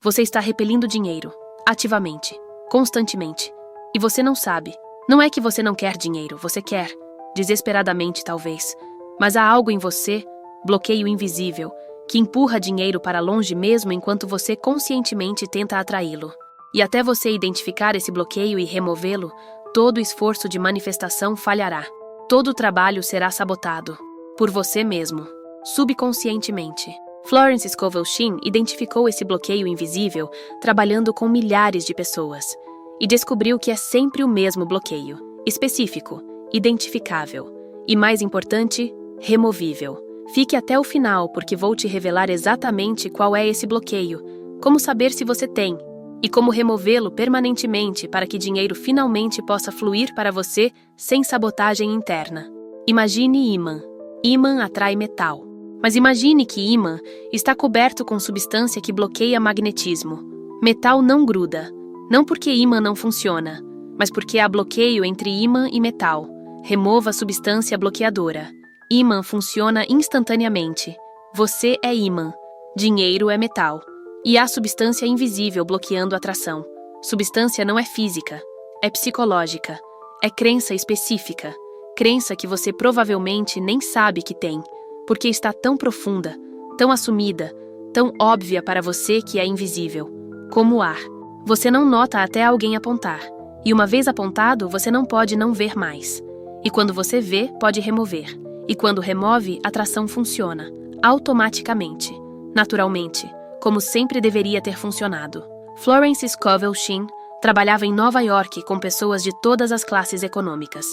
Você está repelindo dinheiro, ativamente, constantemente. E você não sabe. Não é que você não quer dinheiro, você quer. Desesperadamente, talvez. Mas há algo em você, bloqueio invisível, que empurra dinheiro para longe mesmo enquanto você conscientemente tenta atraí-lo. E até você identificar esse bloqueio e removê-lo, todo esforço de manifestação falhará. Todo o trabalho será sabotado. Por você mesmo. Subconscientemente. Florence Scovel Shinn identificou esse bloqueio invisível trabalhando com milhares de pessoas e descobriu que é sempre o mesmo bloqueio, específico, identificável e, mais importante, removível. Fique até o final porque vou te revelar exatamente qual é esse bloqueio, como saber se você tem e como removê-lo permanentemente para que dinheiro finalmente possa fluir para você sem sabotagem interna. Imagine ímã. Ímã atrai metal. Mas imagine que ímã está coberto com substância que bloqueia magnetismo. Metal não gruda. Não porque ímã não funciona, mas porque há bloqueio entre ímã e metal. Remova a substância bloqueadora. Ímã funciona instantaneamente. Você é ímã. Dinheiro é metal. E há substância invisível bloqueando a atração. Substância não é física, é psicológica. É crença específica. Crença que você provavelmente nem sabe que tem, porque está tão profunda, tão assumida, tão óbvia para você que é invisível. Como o ar. Você não nota até alguém apontar. E uma vez apontado, você não pode não ver mais. E quando você vê, pode remover. E quando remove, a atração funciona. Automaticamente. Naturalmente. Como sempre deveria ter funcionado. Florence Scovel Shinn trabalhava em Nova York com pessoas de todas as classes econômicas.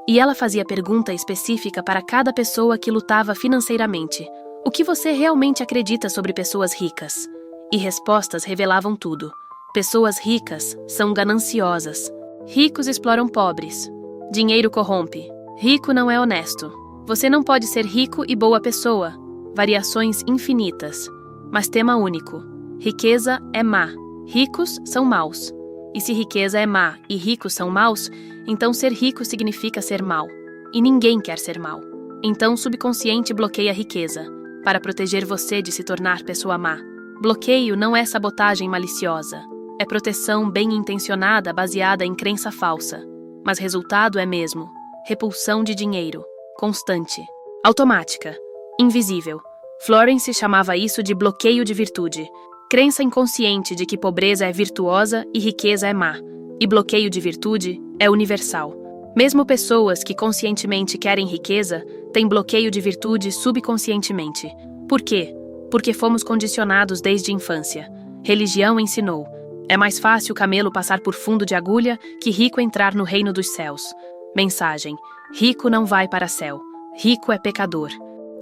E ela fazia pergunta específica para cada pessoa que lutava financeiramente. O que você realmente acredita sobre pessoas ricas? E respostas revelavam tudo. Pessoas ricas são gananciosas. Ricos exploram pobres. Dinheiro corrompe. Rico não é honesto. Você não pode ser rico e boa pessoa. Variações infinitas. Mas tema único. Riqueza é má. Ricos são maus. E se riqueza é má e ricos são maus, então ser rico significa ser mau. E ninguém quer ser mau. Então o subconsciente bloqueia a riqueza, para proteger você de se tornar pessoa má. Bloqueio não é sabotagem maliciosa. É proteção bem intencionada baseada em crença falsa. Mas resultado é mesmo. Repulsão de dinheiro. Constante. Automática. Invisível. Florence chamava isso de bloqueio de virtude. Crença inconsciente de que pobreza é virtuosa e riqueza é má. E bloqueio de virtude é universal. Mesmo pessoas que conscientemente querem riqueza têm bloqueio de virtude subconscientemente. Por quê? Porque fomos condicionados desde a infância. Religião ensinou. É mais fácil camelo passar por fundo de agulha que rico entrar no reino dos céus. Mensagem. Rico não vai para céu. Rico é pecador.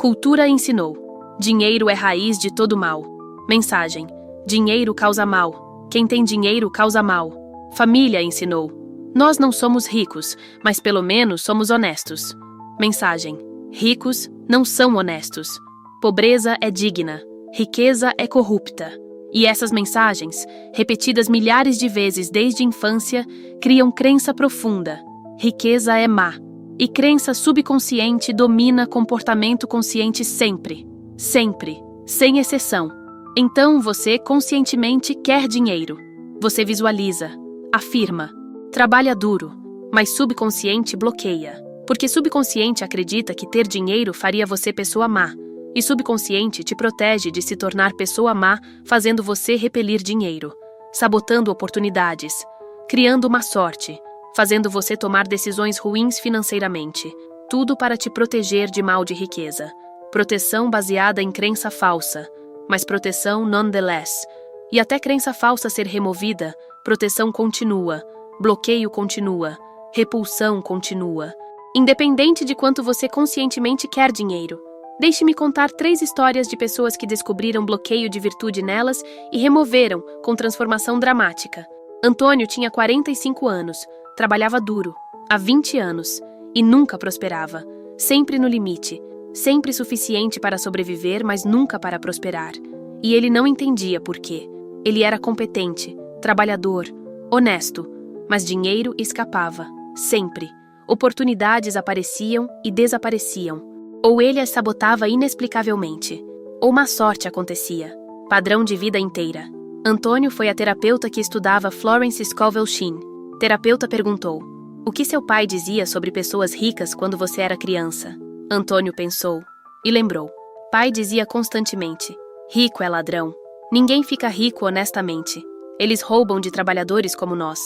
Cultura ensinou. Dinheiro é raiz de todo mal. Mensagem. Dinheiro causa mal. Quem tem dinheiro causa mal. Família ensinou. Nós não somos ricos, mas pelo menos somos honestos. Mensagem. Ricos não são honestos. Pobreza é digna. Riqueza é corrupta. E essas mensagens, repetidas milhares de vezes desde a infância, criam crença profunda. Riqueza é má. E crença subconsciente domina comportamento consciente sempre. Sempre. Sem exceção. Então você conscientemente quer dinheiro. Você visualiza. Afirma. Trabalha duro. Mas subconsciente bloqueia. Porque subconsciente acredita que ter dinheiro faria você pessoa má. E subconsciente te protege de se tornar pessoa má, fazendo você repelir dinheiro. Sabotando oportunidades. Criando má sorte. Fazendo você tomar decisões ruins financeiramente. Tudo para te proteger de mal de riqueza. Proteção baseada em crença falsa, mas proteção nonetheless. E até crença falsa ser removida, proteção continua, bloqueio continua, repulsão continua. Independente de quanto você conscientemente quer dinheiro. Deixe-me contar 3 histórias de pessoas que descobriram bloqueio de virtude nelas e removeram com transformação dramática. Antônio tinha 45 anos, trabalhava duro, há 20 anos, e nunca prosperava, sempre no limite. Sempre suficiente para sobreviver, mas nunca para prosperar. E ele não entendia por quê. Ele era competente, trabalhador, honesto, mas dinheiro escapava, sempre. Oportunidades apareciam e desapareciam. Ou ele as sabotava inexplicavelmente, ou má sorte acontecia. Padrão de vida inteira. Antônio foi a terapeuta que estudava Florence Scovel Shinn. Terapeuta perguntou: o que seu pai dizia sobre pessoas ricas quando você era criança? Antônio pensou e lembrou. Pai dizia constantemente: rico é ladrão. Ninguém fica rico honestamente. Eles roubam de trabalhadores como nós.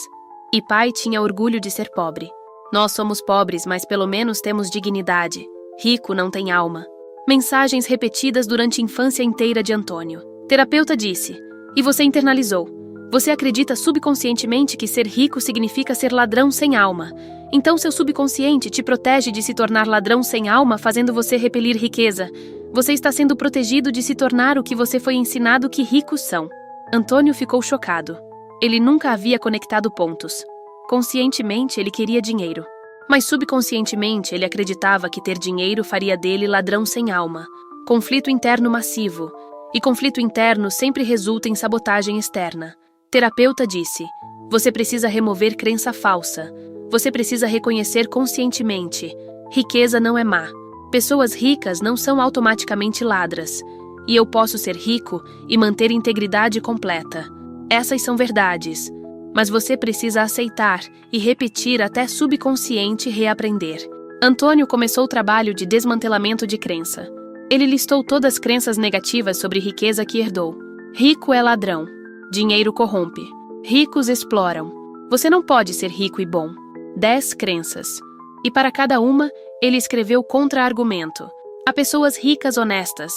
E pai tinha orgulho de ser pobre. Nós somos pobres, mas pelo menos temos dignidade. Rico não tem alma. Mensagens repetidas durante a infância inteira de Antônio. Terapeuta disse: e você internalizou. Você acredita subconscientemente que ser rico significa ser ladrão sem alma. Então seu subconsciente te protege de se tornar ladrão sem alma, fazendo você repelir riqueza. Você está sendo protegido de se tornar o que você foi ensinado que ricos são. Antônio ficou chocado. Ele nunca havia conectado pontos. Conscientemente, ele queria dinheiro. Mas subconscientemente, ele acreditava que ter dinheiro faria dele ladrão sem alma. Conflito interno massivo. E conflito interno sempre resulta em sabotagem externa. Terapeuta disse: você precisa remover crença falsa. Você precisa reconhecer conscientemente. Riqueza não é má. Pessoas ricas não são automaticamente ladras. E eu posso ser rico e manter integridade completa. Essas são verdades. Mas você precisa aceitar e repetir até subconsciente reaprender. Antônio começou o trabalho de desmantelamento de crença. Ele listou todas as crenças negativas sobre riqueza que herdou. Rico é ladrão. Dinheiro corrompe. Ricos exploram. Você não pode ser rico e bom. 10 crenças. E para cada uma, ele escreveu contra-argumento. Há pessoas ricas honestas.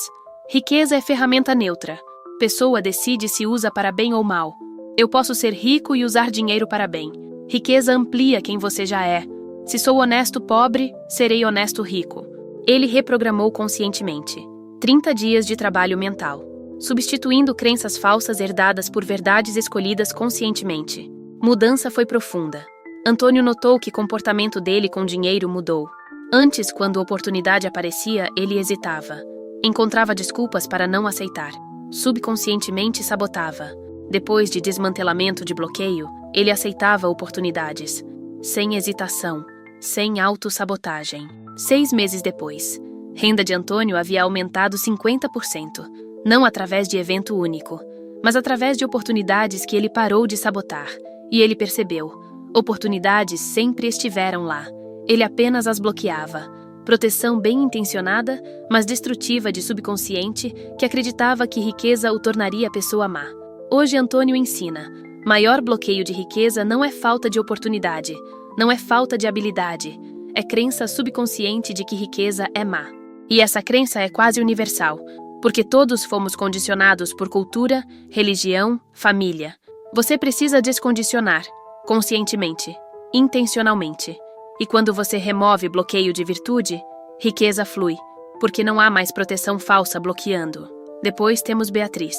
Riqueza é ferramenta neutra. Pessoa decide se usa para bem ou mal. Eu posso ser rico e usar dinheiro para bem. Riqueza amplia quem você já é. Se sou honesto pobre, serei honesto rico. Ele reprogramou conscientemente. 30 dias de trabalho mental. Substituindo crenças falsas herdadas por verdades escolhidas conscientemente. Mudança foi profunda. Antônio notou que o comportamento dele com dinheiro mudou. Antes, quando a oportunidade aparecia, ele hesitava. Encontrava desculpas para não aceitar. Subconscientemente sabotava. Depois de desmantelamento de bloqueio, ele aceitava oportunidades. Sem hesitação. Sem autossabotagem. 6 meses depois, renda de Antônio havia aumentado 50%. Não através de evento único, mas através de oportunidades que ele parou de sabotar. E ele percebeu. Oportunidades sempre estiveram lá. Ele apenas as bloqueava. Proteção bem intencionada, mas destrutiva de subconsciente, que acreditava que riqueza o tornaria pessoa má. Hoje Antônio ensina: maior bloqueio de riqueza não é falta de oportunidade, não é falta de habilidade, é crença subconsciente de que riqueza é má. E essa crença é quase universal, porque todos fomos condicionados por cultura, religião, família. Você precisa descondicionar, conscientemente, intencionalmente. E quando você remove bloqueio de virtude, riqueza flui, porque não há mais proteção falsa bloqueando. Depois temos Beatriz.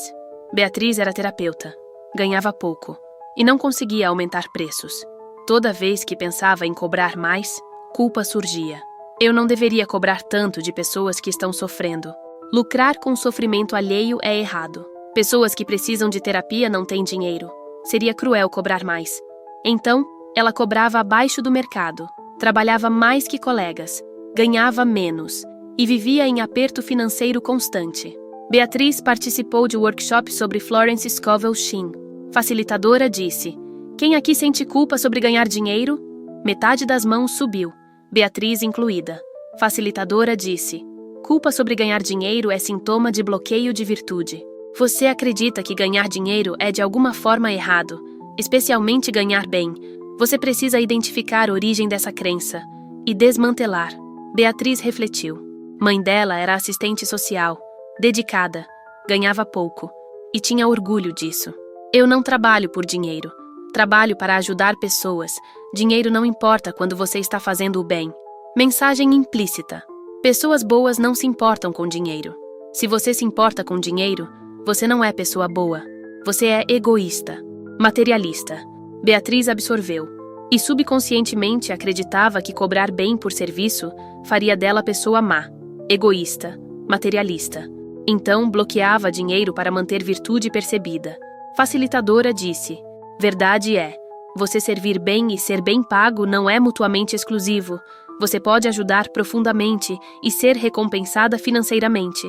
Beatriz era terapeuta, ganhava pouco e não conseguia aumentar preços. Toda vez que pensava em cobrar mais, culpa surgia. Eu não deveria cobrar tanto de pessoas que estão sofrendo. Lucrar com o sofrimento alheio é errado. Pessoas que precisam de terapia não têm dinheiro. Seria cruel cobrar mais. Então, ela cobrava abaixo do mercado, trabalhava mais que colegas, ganhava menos e vivia em aperto financeiro constante. Beatriz participou de workshop sobre Florence Scovel Shinn. Facilitadora disse: quem aqui sente culpa sobre ganhar dinheiro? Metade das mãos subiu, Beatriz incluída. Facilitadora disse: culpa sobre ganhar dinheiro é sintoma de bloqueio de virtude. Você acredita que ganhar dinheiro é de alguma forma errado, especialmente ganhar bem. Você precisa identificar a origem dessa crença e desmantelar. Beatriz refletiu. Mãe dela era assistente social, dedicada, ganhava pouco e tinha orgulho disso. Eu não trabalho por dinheiro. Trabalho para ajudar pessoas. Dinheiro não importa quando você está fazendo o bem. Mensagem implícita. Pessoas boas não se importam com dinheiro. Se você se importa com dinheiro, você não é pessoa boa. Você é egoísta, materialista. Beatriz absorveu. E subconscientemente acreditava que cobrar bem por serviço faria dela pessoa má, egoísta, materialista. Então bloqueava dinheiro para manter virtude percebida. Facilitadora disse: verdade é, você servir bem e ser bem pago não é mutuamente exclusivo. Você pode ajudar profundamente e ser recompensada financeiramente.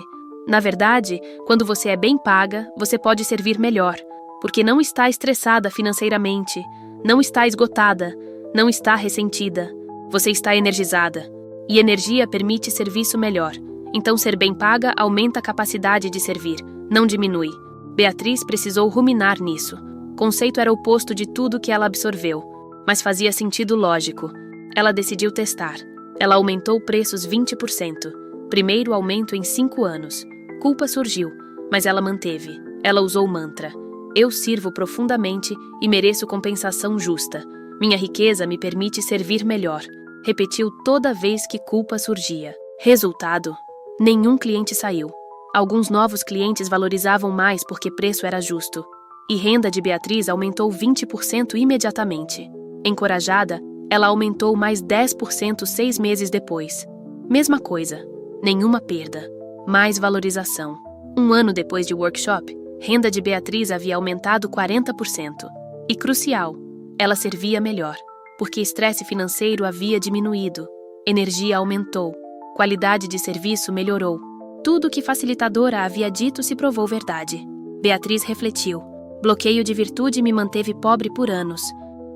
Na verdade, quando você é bem paga, você pode servir melhor. porque não está estressada financeiramente, não está esgotada, não está ressentida. Você está energizada. E energia permite serviço melhor. Então ser bem paga aumenta a capacidade de servir, não diminui. Beatriz precisou ruminar nisso. O conceito era o oposto de tudo que ela absorveu, mas fazia sentido lógico. Ela decidiu testar. Ela aumentou preços 20%. Primeiro aumento em 5 anos. Culpa surgiu, mas ela manteve. Ela usou o mantra: eu sirvo profundamente e mereço compensação justa. Minha riqueza me permite servir melhor. Repetiu toda vez que culpa surgia. Resultado: nenhum cliente saiu. Alguns novos clientes valorizavam mais porque preço era justo. E renda de Beatriz aumentou 20% imediatamente. Encorajada, ela aumentou mais 10% 6 meses depois. Mesma coisa. Nenhuma perda. Mais valorização. 1 ano depois de workshop, renda de Beatriz havia aumentado 40%. E crucial, ela servia melhor, porque estresse financeiro havia diminuído, energia aumentou, qualidade de serviço melhorou. Tudo o que facilitadora havia dito se provou verdade. Beatriz refletiu. Bloqueio de virtude me manteve pobre por anos,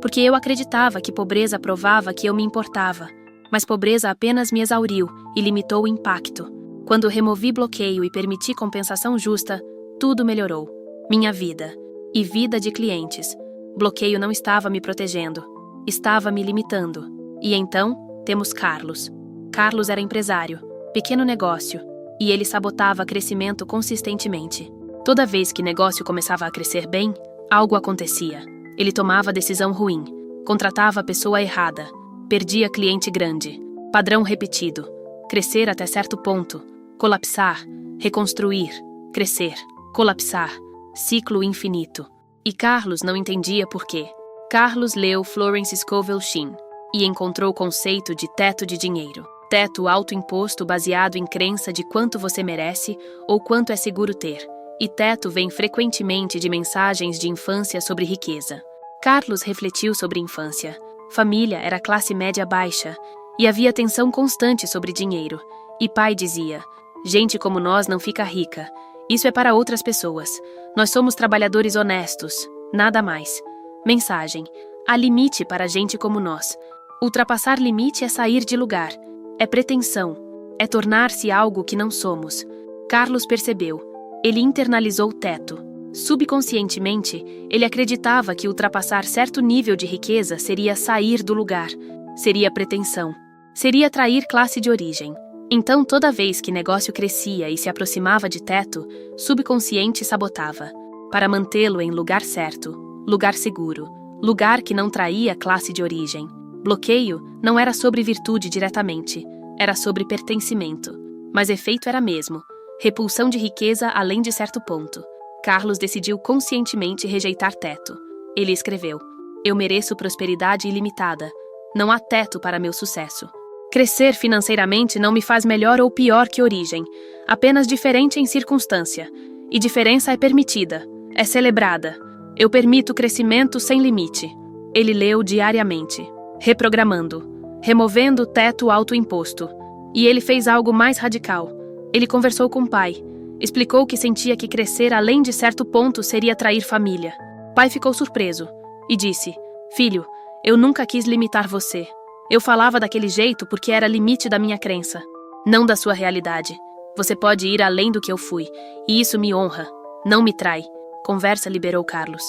porque eu acreditava que pobreza provava que eu me importava, mas pobreza apenas me exauriu e limitou o impacto. Quando removi bloqueio e permiti compensação justa, tudo melhorou. Minha vida e vida de clientes. Bloqueio não estava me protegendo, estava me limitando. E então, temos Carlos. Carlos era empresário, pequeno negócio, e ele sabotava crescimento consistentemente. Toda vez que negócio começava a crescer bem, algo acontecia. Ele tomava decisão ruim, contratava a pessoa errada, perdia cliente grande, padrão repetido, crescer até certo ponto, colapsar, reconstruir, crescer, colapsar, ciclo infinito. E Carlos não entendia por quê. Carlos leu Florence Scovel Shinn e encontrou o conceito de teto de dinheiro. Teto autoimposto baseado em crença de quanto você merece ou quanto é seguro ter. E teto vem frequentemente de mensagens de infância sobre riqueza. Carlos refletiu sobre infância. Família era classe média baixa e havia tensão constante sobre dinheiro. E pai dizia: gente como nós não fica rica. Isso é para outras pessoas. Nós somos trabalhadores honestos, nada mais. Mensagem: há limite para gente como nós. Ultrapassar limite é sair de lugar. É pretensão. É tornar-se algo que não somos. Carlos percebeu. Ele internalizou o teto. Subconscientemente, ele acreditava que ultrapassar certo nível de riqueza seria sair do lugar. Seria pretensão. Seria atrair classe de origem. Então, toda vez que negócio crescia e se aproximava de teto, subconsciente sabotava. Para mantê-lo em lugar certo, lugar seguro, lugar que não traía classe de origem. Bloqueio não era sobre virtude diretamente, era sobre pertencimento. Mas efeito era mesmo. Repulsão de riqueza além de certo ponto. Carlos decidiu conscientemente rejeitar teto. Ele escreveu: eu mereço prosperidade ilimitada. Não há teto para meu sucesso. Crescer financeiramente não me faz melhor ou pior que origem, apenas diferente em circunstância. E diferença é permitida, é celebrada. Eu permito crescimento sem limite. Ele leu diariamente, reprogramando, removendo o teto autoimposto. E ele fez algo mais radical. Ele conversou com o pai, explicou que sentia que crescer além de certo ponto seria trair família. Pai ficou surpreso e disse: filho, eu nunca quis limitar você. Eu falava daquele jeito porque era limite da minha crença, não da sua realidade. Você pode ir além do que eu fui, e isso me honra. Não me trai. Conversa liberou Carlos.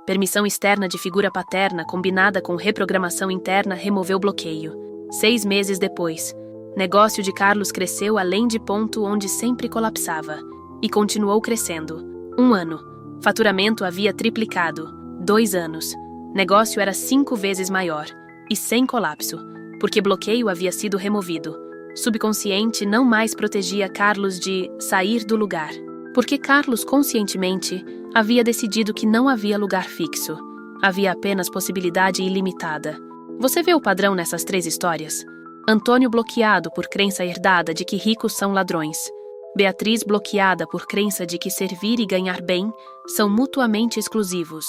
Permissão externa de figura paterna combinada com reprogramação interna removeu bloqueio. 6 meses depois, negócio de Carlos cresceu além de ponto onde sempre colapsava. E continuou crescendo. 1 ano. Faturamento havia triplicado. 2 anos. Negócio era 5 vezes maior. E sem colapso, porque bloqueio havia sido removido. Subconsciente não mais protegia Carlos de sair do lugar, porque Carlos conscientemente havia decidido que não havia lugar fixo. Havia apenas possibilidade ilimitada. Você vê o padrão nessas 3 histórias? Antônio bloqueado por crença herdada de que ricos são ladrões. Beatriz bloqueada por crença de que servir e ganhar bem são mutuamente exclusivos.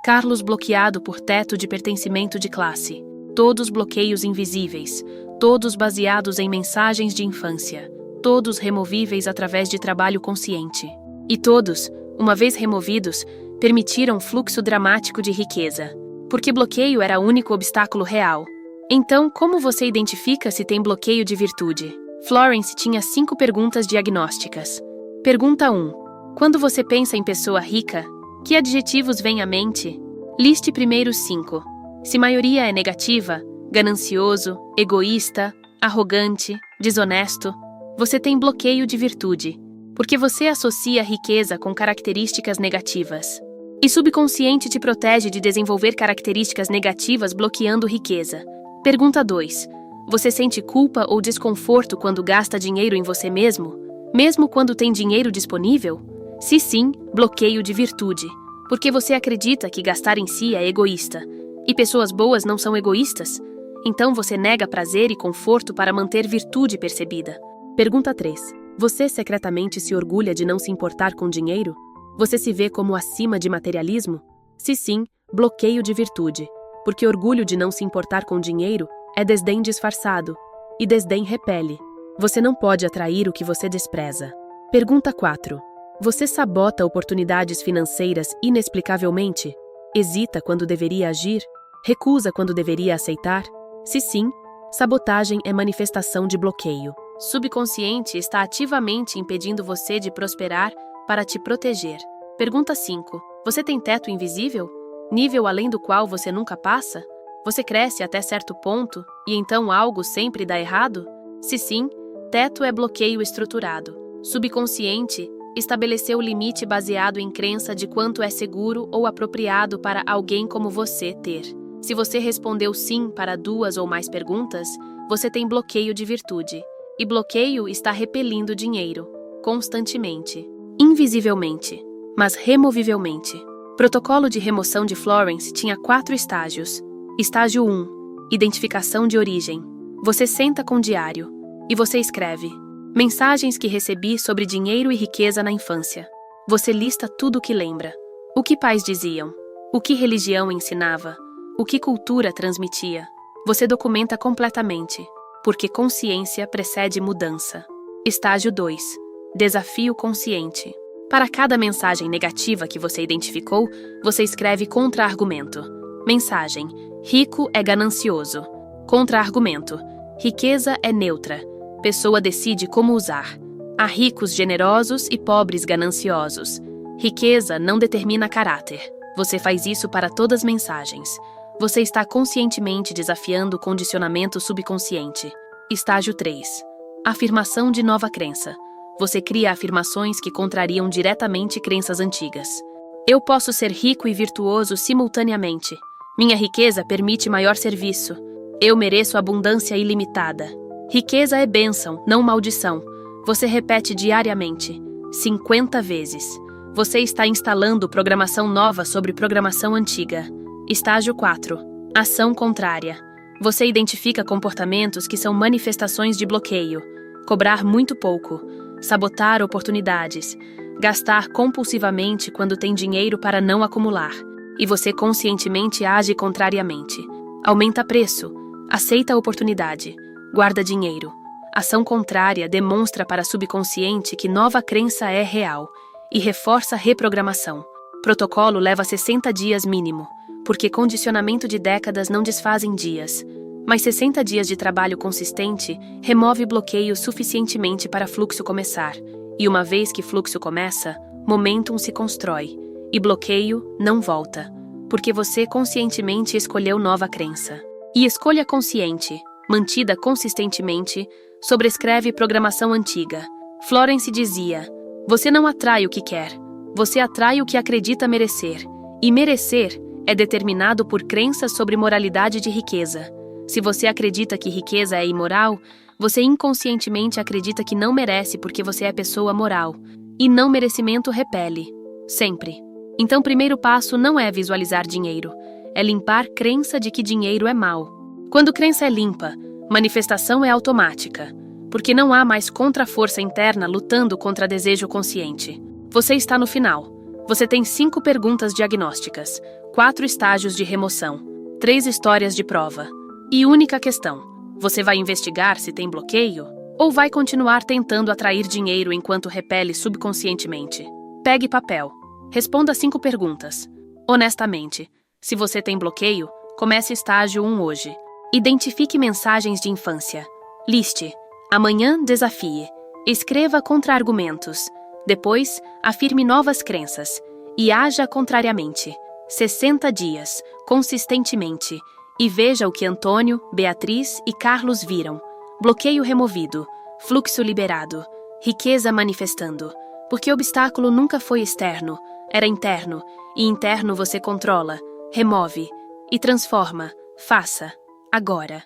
Carlos bloqueado por teto de pertencimento de classe. Todos bloqueios invisíveis, todos baseados em mensagens de infância, todos removíveis através de trabalho consciente. E todos, uma vez removidos, permitiram um fluxo dramático de riqueza, porque bloqueio era o único obstáculo real. Então, como você identifica se tem bloqueio de virtude? Florence tinha 5 perguntas diagnósticas. Pergunta 1. Quando você pensa em pessoa rica, que adjetivos vêm à mente? Liste primeiro 5. Se maioria é negativa, ganancioso, egoísta, arrogante, desonesto, você tem bloqueio de virtude, porque você associa riqueza com características negativas. E subconsciente te protege de desenvolver características negativas bloqueando riqueza. Pergunta 2. Você sente culpa ou desconforto quando gasta dinheiro em você mesmo, mesmo quando tem dinheiro disponível? Se sim, bloqueio de virtude, porque você acredita que gastar em si é egoísta, e pessoas boas não são egoístas? Então você nega prazer e conforto para manter virtude percebida. Pergunta 3. Você secretamente se orgulha de não se importar com dinheiro? Você se vê como acima de materialismo? Se sim, bloqueio de virtude, porque orgulho de não se importar com dinheiro é desdém disfarçado, e desdém repele. Você não pode atrair o que você despreza. Pergunta 4. Você sabota oportunidades financeiras inexplicavelmente? Hesita quando deveria agir? Recusa quando deveria aceitar? Se sim, sabotagem é manifestação de bloqueio. Subconsciente está ativamente impedindo você de prosperar para te proteger. Pergunta 5. Você tem teto invisível? Nível além do qual você nunca passa? Você cresce até certo ponto e então algo sempre dá errado? Se sim, teto é bloqueio estruturado. Subconsciente estabeleceu o limite baseado em crença de quanto é seguro ou apropriado para alguém como você ter. Se você respondeu sim para 2 ou mais perguntas, você tem bloqueio de virtude. E bloqueio está repelindo dinheiro, constantemente, invisivelmente, mas removivelmente. Protocolo de remoção de Florence tinha 4 estágios. Estágio 1. Identificação de origem. Você senta com diário e você escreve: mensagens que recebi sobre dinheiro e riqueza na infância. Você lista tudo o que lembra. O que pais diziam, o que religião ensinava, o que cultura transmitia. Você documenta completamente, porque consciência precede mudança. Estágio 2. Desafio consciente. Para cada mensagem negativa que você identificou, você escreve contra-argumento. Mensagem: rico é ganancioso. Contra-argumento: riqueza é neutra. Pessoa decide como usar. Há ricos generosos e pobres gananciosos. Riqueza não determina caráter. Você faz isso para todas as mensagens. Você está conscientemente desafiando o condicionamento subconsciente. Estágio 3. Afirmação de nova crença. Você cria afirmações que contrariam diretamente crenças antigas. Eu posso ser rico e virtuoso simultaneamente. Minha riqueza permite maior serviço. Eu mereço abundância ilimitada. Riqueza é bênção, não maldição. Você repete diariamente, 50 vezes. Você está instalando programação nova sobre programação antiga. Estágio 4. Ação contrária. Você identifica comportamentos que são manifestações de bloqueio. Cobrar muito pouco. Sabotar oportunidades. Gastar compulsivamente quando tem dinheiro para não acumular. E você conscientemente age contrariamente. Aumenta preço. Aceita a oportunidade. Guarda dinheiro. Ação contrária demonstra para subconsciente que nova crença é real e reforça reprogramação. Protocolo leva 60 dias mínimo, porque condicionamento de décadas não desfazem dias. Mas 60 dias de trabalho consistente remove bloqueio suficientemente para fluxo começar. E uma vez que fluxo começa, momentum se constrói. E bloqueio não volta, porque você conscientemente escolheu nova crença. E escolha consciente, mantida consistentemente, sobrescreve programação antiga. Florence dizia: você não atrai o que quer, você atrai o que acredita merecer. E merecer é determinado por crenças sobre moralidade de riqueza. Se você acredita que riqueza é imoral, você inconscientemente acredita que não merece porque você é pessoa moral. E não merecimento repele. Sempre. Então, o primeiro passo não é visualizar dinheiro, é limpar crença de que dinheiro é mal. Quando crença é limpa, manifestação é automática, porque não há mais contra-força interna lutando contra desejo consciente. Você está no final. Você tem 5 perguntas diagnósticas, 4 estágios de remoção, 3 histórias de prova. E única questão: você vai investigar se tem bloqueio? Ou vai continuar tentando atrair dinheiro enquanto repele subconscientemente? Pegue papel. Responda 5 perguntas. Honestamente, se você tem bloqueio, comece estágio 1 hoje. Identifique mensagens de infância. Liste. Amanhã, desafie. Escreva contra-argumentos. Depois, afirme novas crenças. E haja contrariamente. 60 dias, consistentemente. E veja o que Antônio, Beatriz e Carlos viram. Bloqueio removido. Fluxo liberado. Riqueza manifestando. Porque o obstáculo nunca foi externo, era interno. E interno você controla, remove e transforma. Faça. Agora.